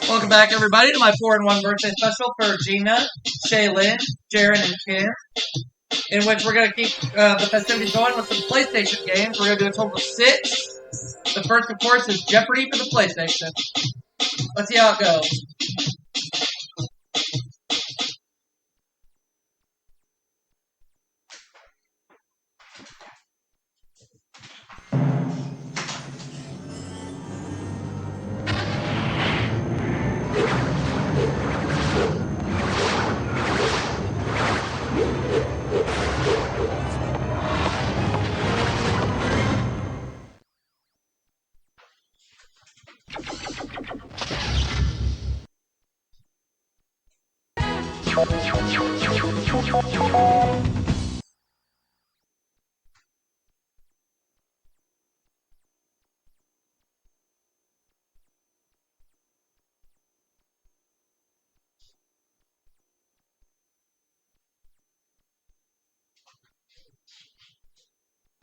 Welcome back, everybody, to my 4-in-1 birthday special for Geena, Shaylyn, Jaron, and Kim, in which we're going to keep the festivities going with some PlayStation games. We're going to do a total of 6. The first, of course, is Jeopardy for the PlayStation. Let's see how it goes.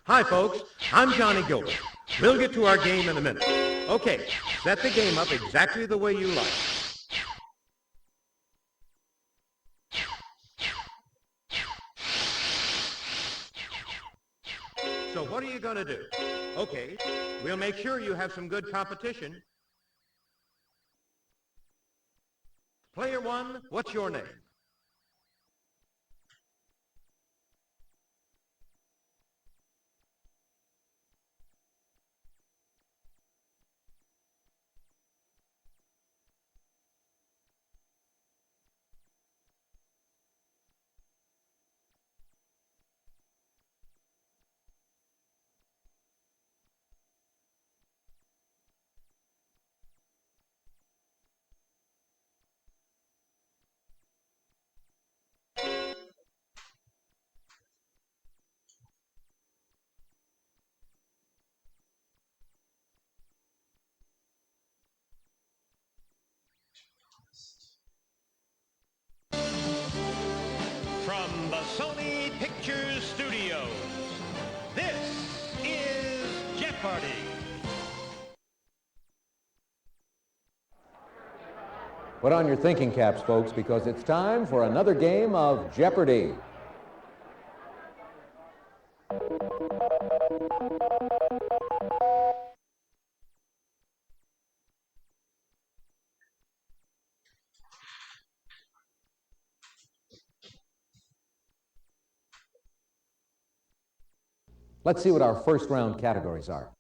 Hi, folks. I'm Johnny Gilbert. We'll get to our game in a minute. Okay, set the game up exactly the way you like. So what are you going to do? Okay, we'll make sure you have some good competition. Player one, what's your name? From the Sony Pictures Studios, this is Jeopardy! Put on your thinking caps, folks, because it's time for another game of Jeopardy! Let's see what our first round categories are.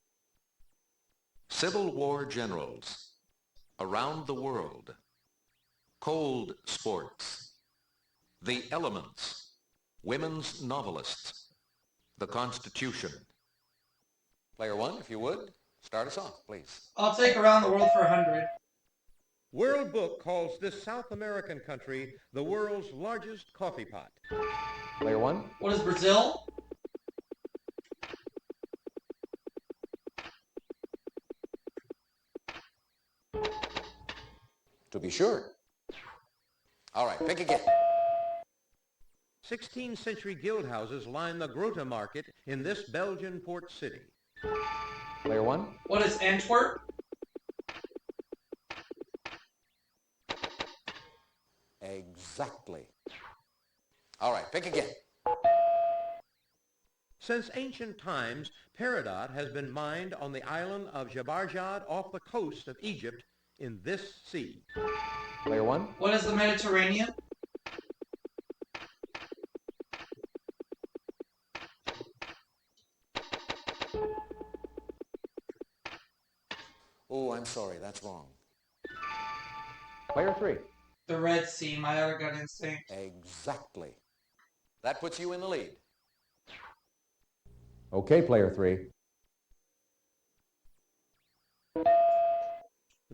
Civil War generals, around the world, cold sports, the elements, women's novelists, the Constitution. Player one, if you would, start us off, please. I'll take Around the World for 100. World Book calls this South American country the world's largest coffee pot. Player one. What is Brazil? To be sure. All right, pick again. 16th century guild houses line the Grota market in this Belgian port city. Player one. What is Antwerp? Exactly. All right, pick again. Since ancient times, peridot has been mined on the island of Jabarjad off the coast of Egypt in this sea. Player one. What is the Mediterranean? Oh, I'm sorry, that's wrong. Player three. The Red Sea, my other gut instinct. Exactly. That puts you in the lead. Okay, player three.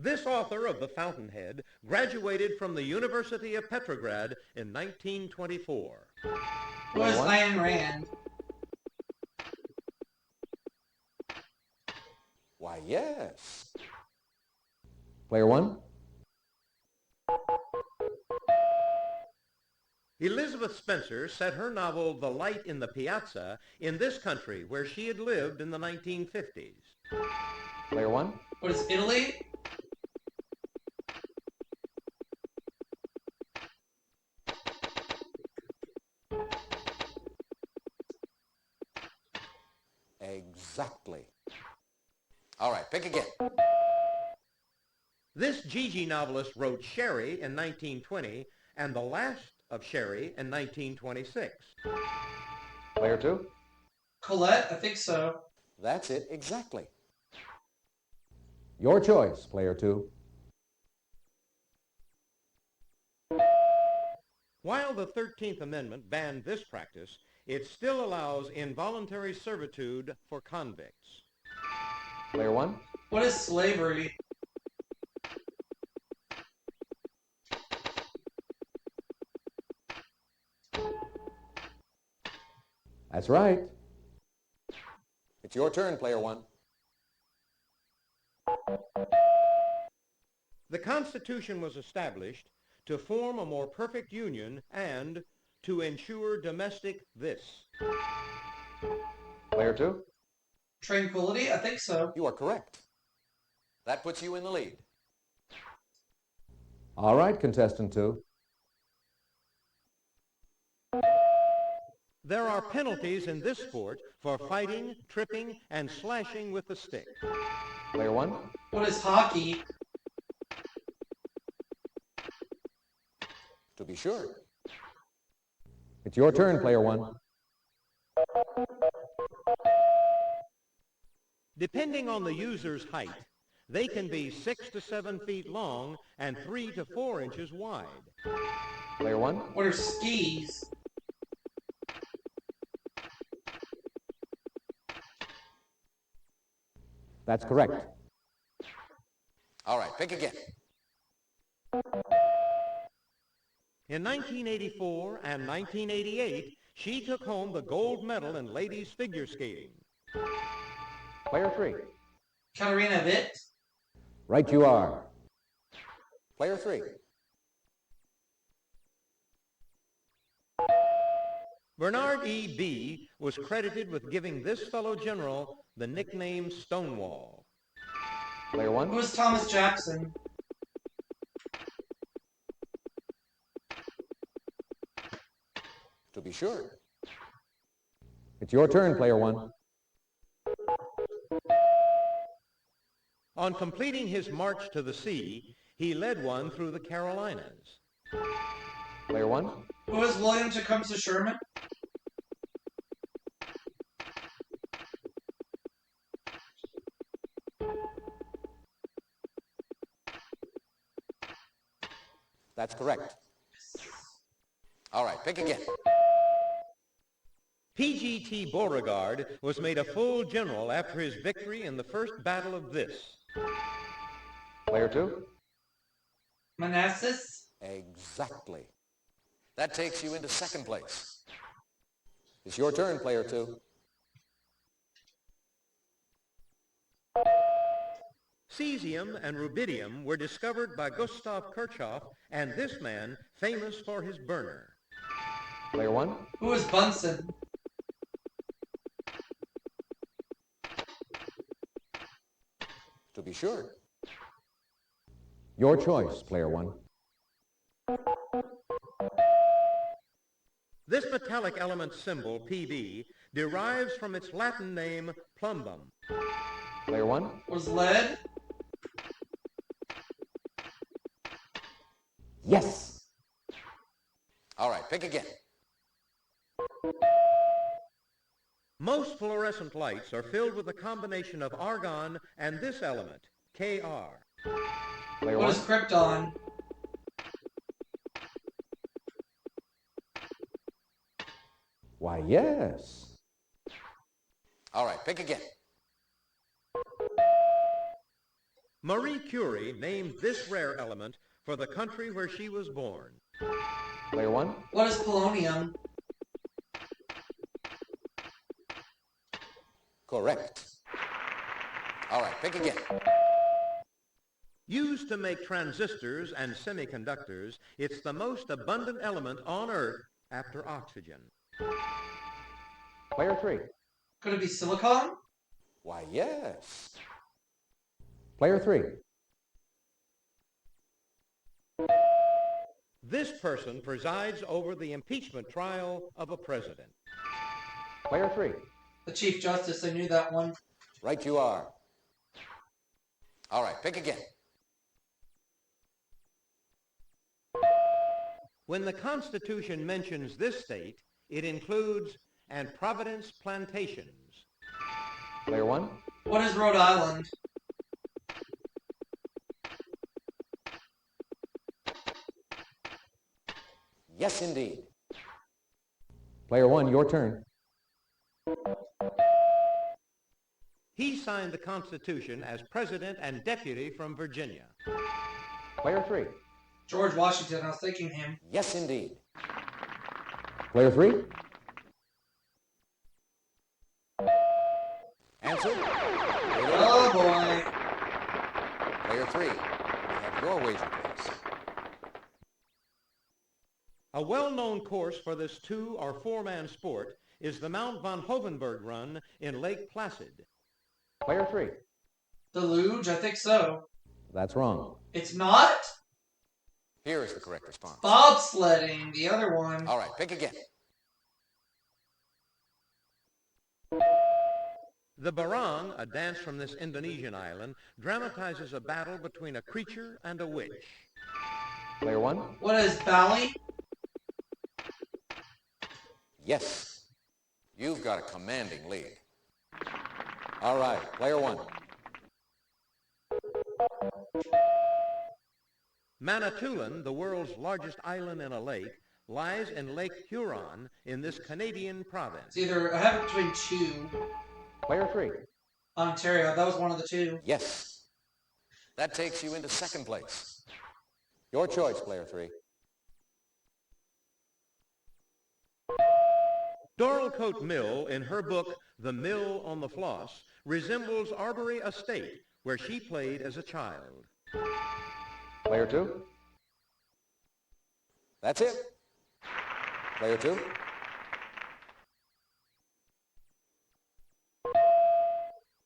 This author of The Fountainhead graduated from the University of Petrograd in 1924. What is Ayn Rand? Why, yes. Player one. Elizabeth Spencer set her novel The Light in the Piazza in this country where she had lived in the 1950s. Player one. What is Italy? Exactly. All right, pick again. This Gigi novelist wrote Sherry in 1920 and The Last of Sherry in 1926. Player 2. Colette, I think so. That's it, exactly. Your choice, Player 2. While the 13th Amendment banned this practice, it still allows involuntary servitude for convicts. Player 1. What is slavery? That's right. It's your turn, Player 1. The Constitution was established to form a more perfect union and to ensure domestic this. Player 2. Tranquility, I think so. You are correct. That puts you in the lead. All right, contestant 2. There are penalties in this sport for fighting, tripping, and slashing with the stick. Player 1. What is hockey? To be sure. It's your turn, Player 1. Depending on the user's height, they can be 6 to 7 feet long and 3 to 4 inches wide. Player 1. What are skis? That's correct. All right, pick again. In 1984 and 1988, she took home the gold medal in ladies figure skating. Player 3. Katarina Witt? Right you are. Player 3. Bernard E. B. was credited with giving this fellow general the nickname Stonewall. Player 1. Who is Thomas Jackson? To be sure. It's your turn, Player 1. On completing his march to the sea, he led one through the Carolinas. Player 1. Who is William Tecumseh Sherman? That's correct. All right, pick again. P.G.T. Beauregard was made a full general after his victory in the first battle of this. Player 2. Manassas? Exactly. That takes you into second place. It's your turn, Player 2. Cesium and rubidium were discovered by Gustav Kirchhoff and this man famous for his burner. Player 1. Who is Bunsen? To be sure. Your choice, Player 1. This metallic element symbol, Pb, derives from its Latin name, plumbum. Player 1. Was lead? Yes. All right, pick again. Most fluorescent lights are filled with a combination of argon and this element, Kr. Player What 1. is krypton? Why, yes. All right, pick again. Marie Curie named this rare element for the country where she was born. Player 1. What is polonium? Correct. All right, pick again. Used to make transistors and semiconductors, it's the most abundant element on Earth after oxygen. Player 3. Could it be silicon? Why, yes. Player 3. This person presides over the impeachment trial of a president. Player 3. The Chief Justice, I knew that one. Right you are. All right, pick again. When the Constitution mentions this state, it includes and Providence plantations. Player one. What is Rhode Island? Yes, indeed. Player one, your turn. He signed the Constitution as president and deputy from Virginia. Player three. George Washington. I was thinking him. Yes, indeed. Player three. Answer? Oh boy. Player three. You have your wager, please. A well-known course for this 2- or 4-man sport is the Mount Von Hovenberg Run in Lake Placid. Player three. The luge? I think so. That's wrong. It's not? Here is the correct response. Bobsledding, the other one. All right, pick again. The barang, a dance from this Indonesian island, dramatizes a battle between a creature and a witch. Player one. What is Bali? Yes. You've got a commanding lead. All right, player one. Manitoulin, the world's largest island in a lake, lies in Lake Huron in this Canadian province. It's either, I have it between two. Player three. Ontario, that was one of the two. Yes. That takes you into second place. Your choice, player three. Dorlcote Mill, in her book The Mill on the Floss, resembles Arbory Estate, where she played as a child. Player two. That's it. Player two.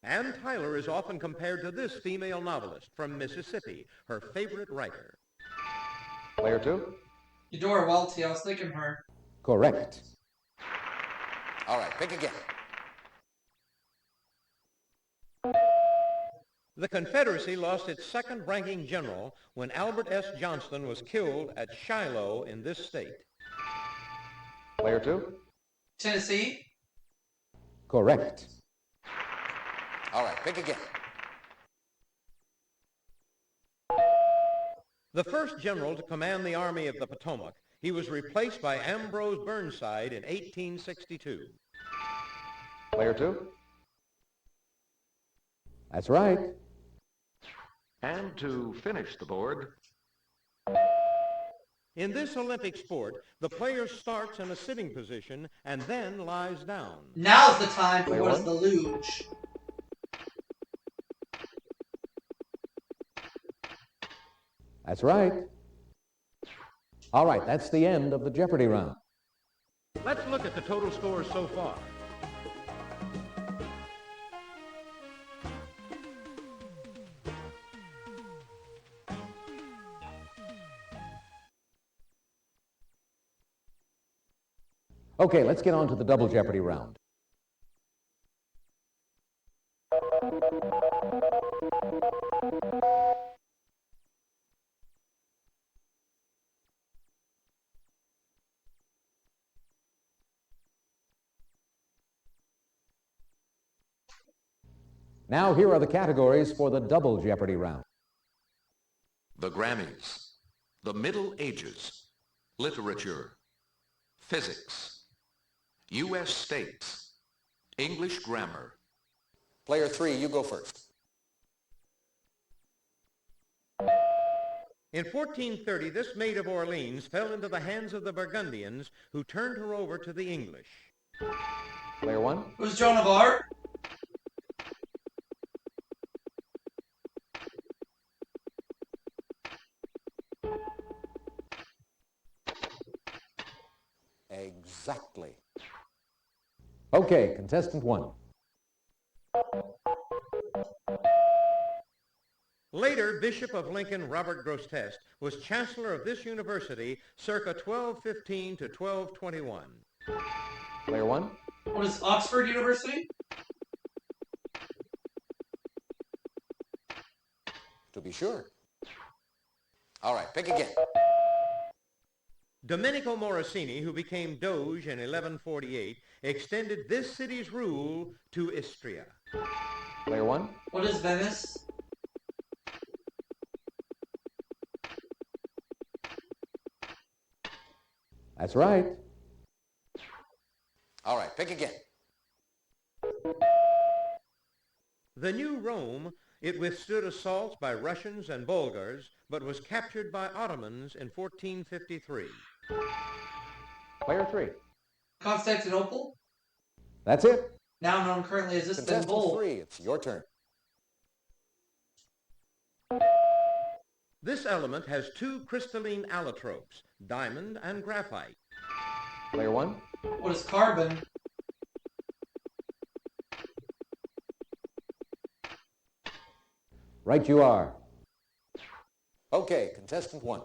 Ann Tyler is often compared to this female novelist from Mississippi, her favorite writer. Player two. Eudora Welty, I was thinking her. Correct. All right, pick again. The Confederacy lost its second-ranking general when Albert S. Johnston was killed at Shiloh in this state. Player two. Tennessee? Correct. All right, pick again. The first general to command the Army of the Potomac, he was replaced by Ambrose Burnside in 1862. Player two. That's right. And to finish the board, In this Olympic sport, the player starts in a sitting position and then lies down. Now's the time for Player what is one. the luge. That's right. All right, that's the end of the Jeopardy round. Let's look at the total scores so far. Okay, let's get on to the double Jeopardy round. Now, here are the categories for the double Jeopardy round. the Grammys, the Middle Ages, literature, physics, U.S. states, English grammar. Player three, you go first. In 1430, this Maid of Orleans fell into the hands of the Burgundians, who turned her over to the English. Player one. Who's Joan of Arc? Exactly. Okay, contestant one. Later, Bishop of Lincoln Robert Grosseteste was chancellor of this university circa 1215 to 1221. Player one. What is Oxford University? To be sure. All right, pick again. Domenico Morosini, who became Doge in 1148, extended this city's rule to Istria. Player one. What is Venice? That's right. All right, pick again. The new Rome, it withstood assaults by Russians and Bulgars, but was captured by Ottomans in 1453. Player three. Constantinople? That's it. Now known currently as Contestant Istanbul. 3, it's your turn. This element has two crystalline allotropes, diamond and graphite. Player one. What is carbon? Right you are. Okay, contestant 1.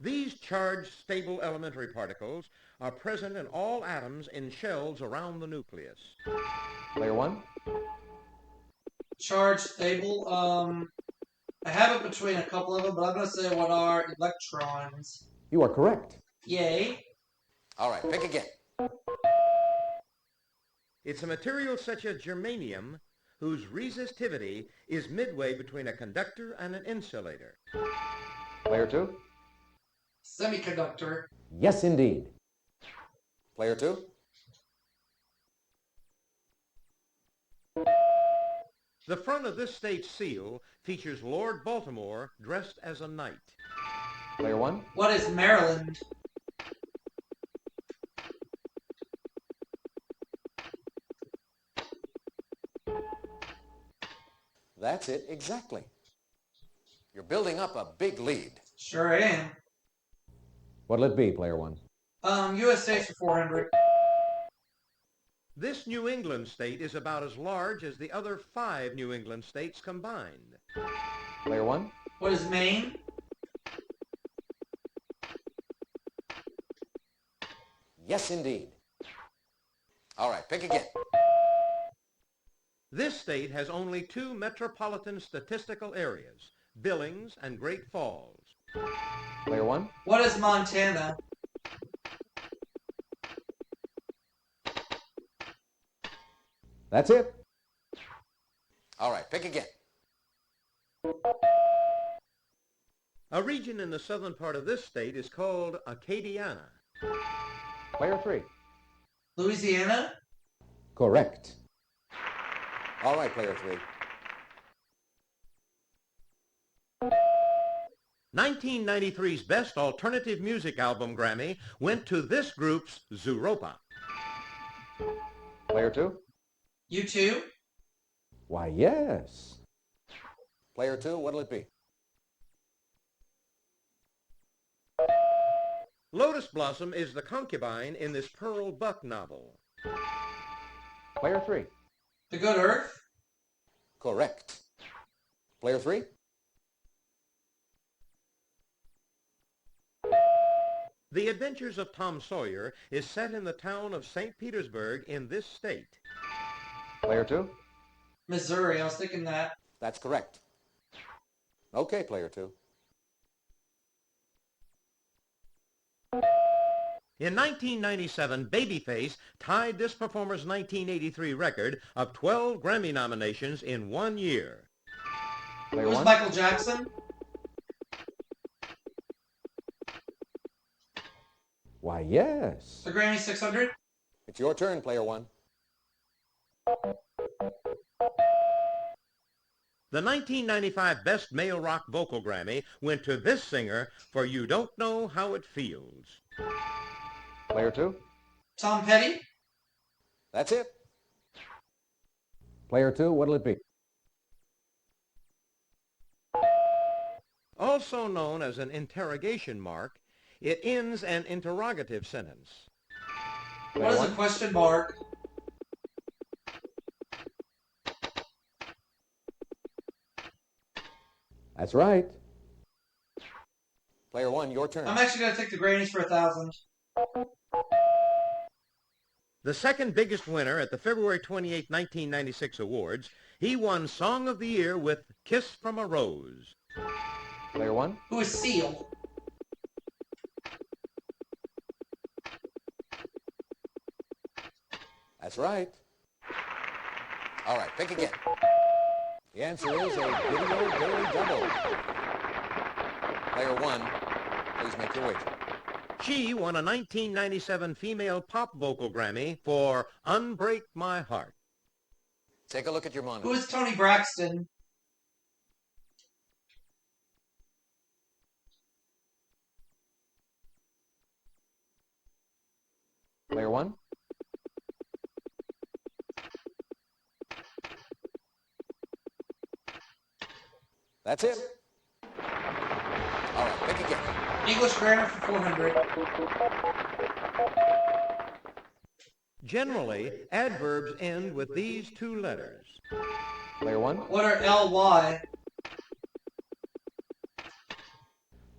These charged stable elementary particles are present in all atoms in shells around the nucleus. Player one. Charge stable. I have it between a couple of them, but I'm going to say what are electrons. You are correct. Yay. All right, pick again. It's a material such as germanium whose resistivity is midway between a conductor and an insulator. Player two. Semiconductor. Yes, indeed. Player 2. The front of this state's seal features Lord Baltimore dressed as a knight. Player one. What is Maryland? That's it, exactly. You're building up a big lead. Sure am. What'll it be, player one? U.S. states for 400. This New England state is about as large as the other 5 New England states combined. Player one. What is Maine? Yes, indeed. All right, pick again. This state has only 2 metropolitan statistical areas, Billings and Great Falls. Player one. What is Montana? That's it. All right, pick again. A region in the southern part of this state is called Acadiana. Player three. Louisiana? Correct. All right, player 3. 1993's Best Alternative Music Album Grammy went to this group's Zooropa. Player two. U2? Why, yes. Player 2, what'll it be? Lotus Blossom is the concubine in this Pearl Buck novel. Player three. The Good Earth? Correct. Player 3? The Adventures of Tom Sawyer is set in the town of St. Petersburg in this state. Player two. Missouri, I was thinking that. That's correct. Okay, player 2. In 1997, Babyface tied this performer's 1983 record of 12 Grammy nominations in 1 year. Player Was one. Michael Jackson? Why, yes. The Grammy 600? It's your turn, player 1. The 1995 Best Male Rock Vocal Grammy went to this singer for You Don't Know How It Feels. Player two. Tom Petty? That's it. Player two, what'll it be? Also known as an interrogation mark, it ends an interrogative sentence. Player What is a one. question mark? That's right. Player 1, your turn. I'm actually going to take the Grammys for 1,000. The second biggest winner at the February 28, 1996 awards He won Song of the Year with Kiss from a Rose. Player one. Who is Seal? That's right. All right, pick again. The answer is a video daily double. Player one, please make your wager. She won a 1997 Female Pop Vocal Grammy for Unbreak My Heart. Take a look at your monitor. Who is Tony Braxton? Player one. That's it. All right, pick again. English grammar for 400. Generally, adverbs end with these two letters. Player one. What are ly?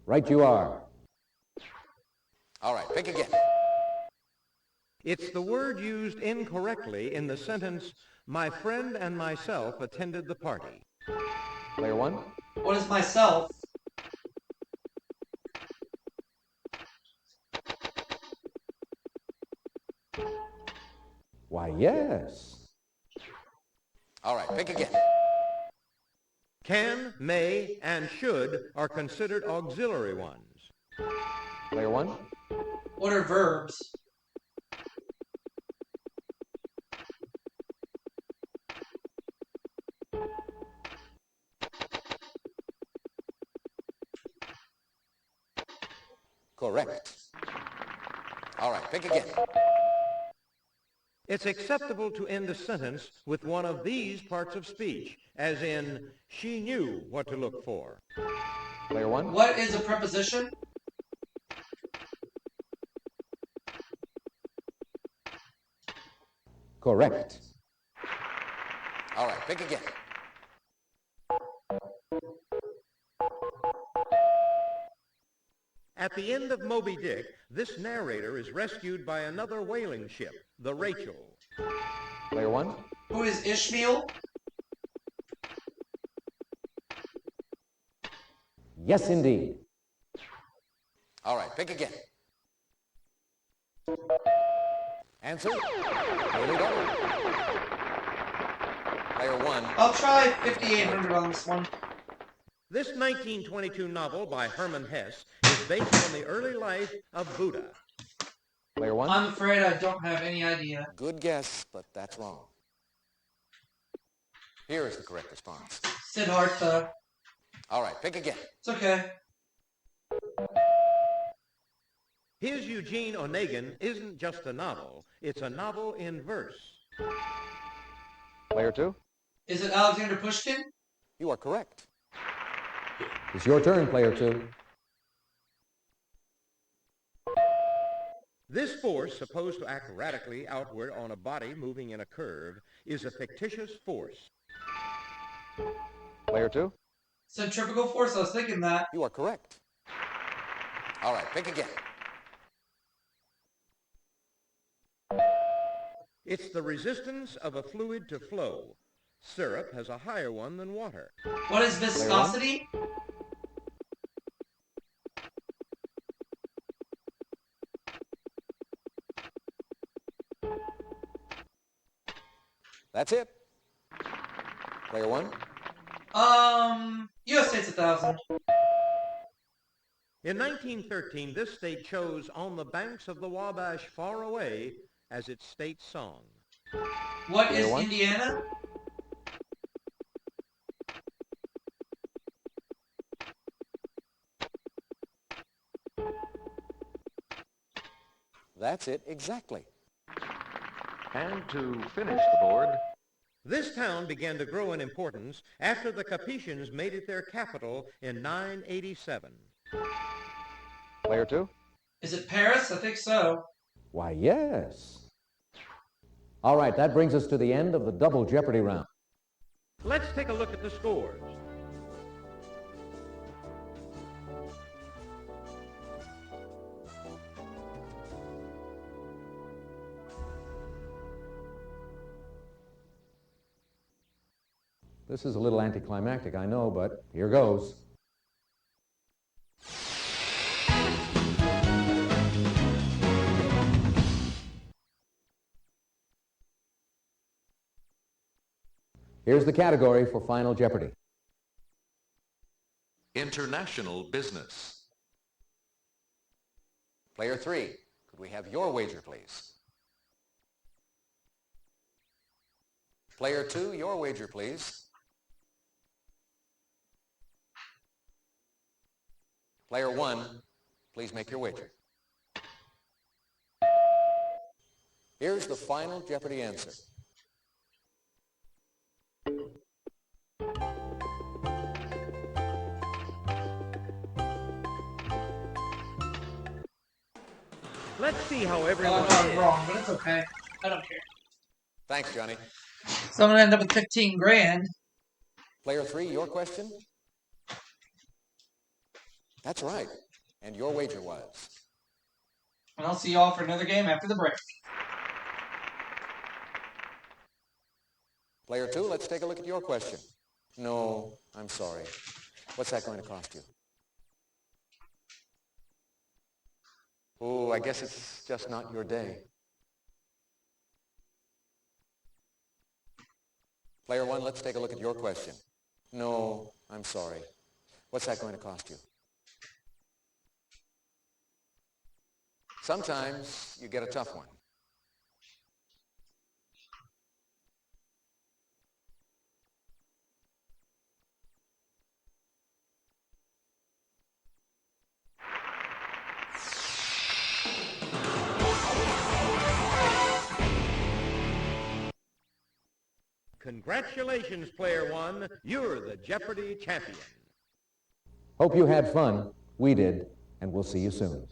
Right you are. All right, pick again. It's the word used incorrectly in the sentence, my friend and myself attended the party. Player one. What is myself? Why, yes. All right, pick again. Can, may, and should are considered auxiliary ones. Player one. What are verbs? Correct. All right, pick again. It's acceptable to end a sentence with one of these parts of speech, as in, she knew what to look for. Player one. What is a preposition? Correct. All right, pick again. At the end of Moby Dick, this narrator is rescued by another whaling ship, the Rachel. Player one. Who is Ishmael? Yes, indeed. All right, pick again. Answer? Daily double. Player one. I'll try 5,800 on this one. This 1922 novel by Hermann Hesse is based on the early life of Buddha. Player one. I'm afraid I don't have any idea. Good guess, but that's wrong. Here is the correct response. Siddhartha. All right, pick again. It's okay. His Eugene Onegin isn't just a novel, it's a novel in verse. Player two. Is it Alexander Pushkin? You are correct. It's your turn, player two. This force, supposed to act radically outward on a body moving in a curve, is a fictitious force. Player two. Centrifugal force, I was thinking that. You are correct. All right, pick again. It's the resistance of a fluid to flow. Syrup has a higher one than water. What is viscosity? That's it. Player one. U.S. state's 1,000. In 1913, this state chose On the Banks of the Wabash Far Away as its state song. What is Player one. Indiana? That's it exactly. And to finish the board, This town began to grow in importance after the Capetians made it their capital in 987. Player two. Is it Paris? I think so. Why, yes. All right, that brings us to the end of the double Jeopardy round. Let's take a look at the scores. This is a little anticlimactic, I know, but here goes. Here's the category for Final Jeopardy. International business. Player 3, could we have your wager, please? Player 2, your wager, please. Player 1, please make your wager. Here's the Final Jeopardy answer. Let's see how Oh, everyone I got it did. wrong, but it's okay. I don't care. Thanks, Johnny. So I'm gonna end up with 15 grand. Player 3, your question? That's right. And your wager was? And I'll see y'all for another game after the break. Player 2, let's take a look at your question. No, I'm sorry. What's that going to cost you? Oh, I guess it's just not your day. Player 1, let's take a look at your question. No, I'm sorry. What's that going to cost you? Sometimes you get a tough one. Congratulations, Player 1. You're the Jeopardy champion. Hope you had fun. We did, and we'll see you soon.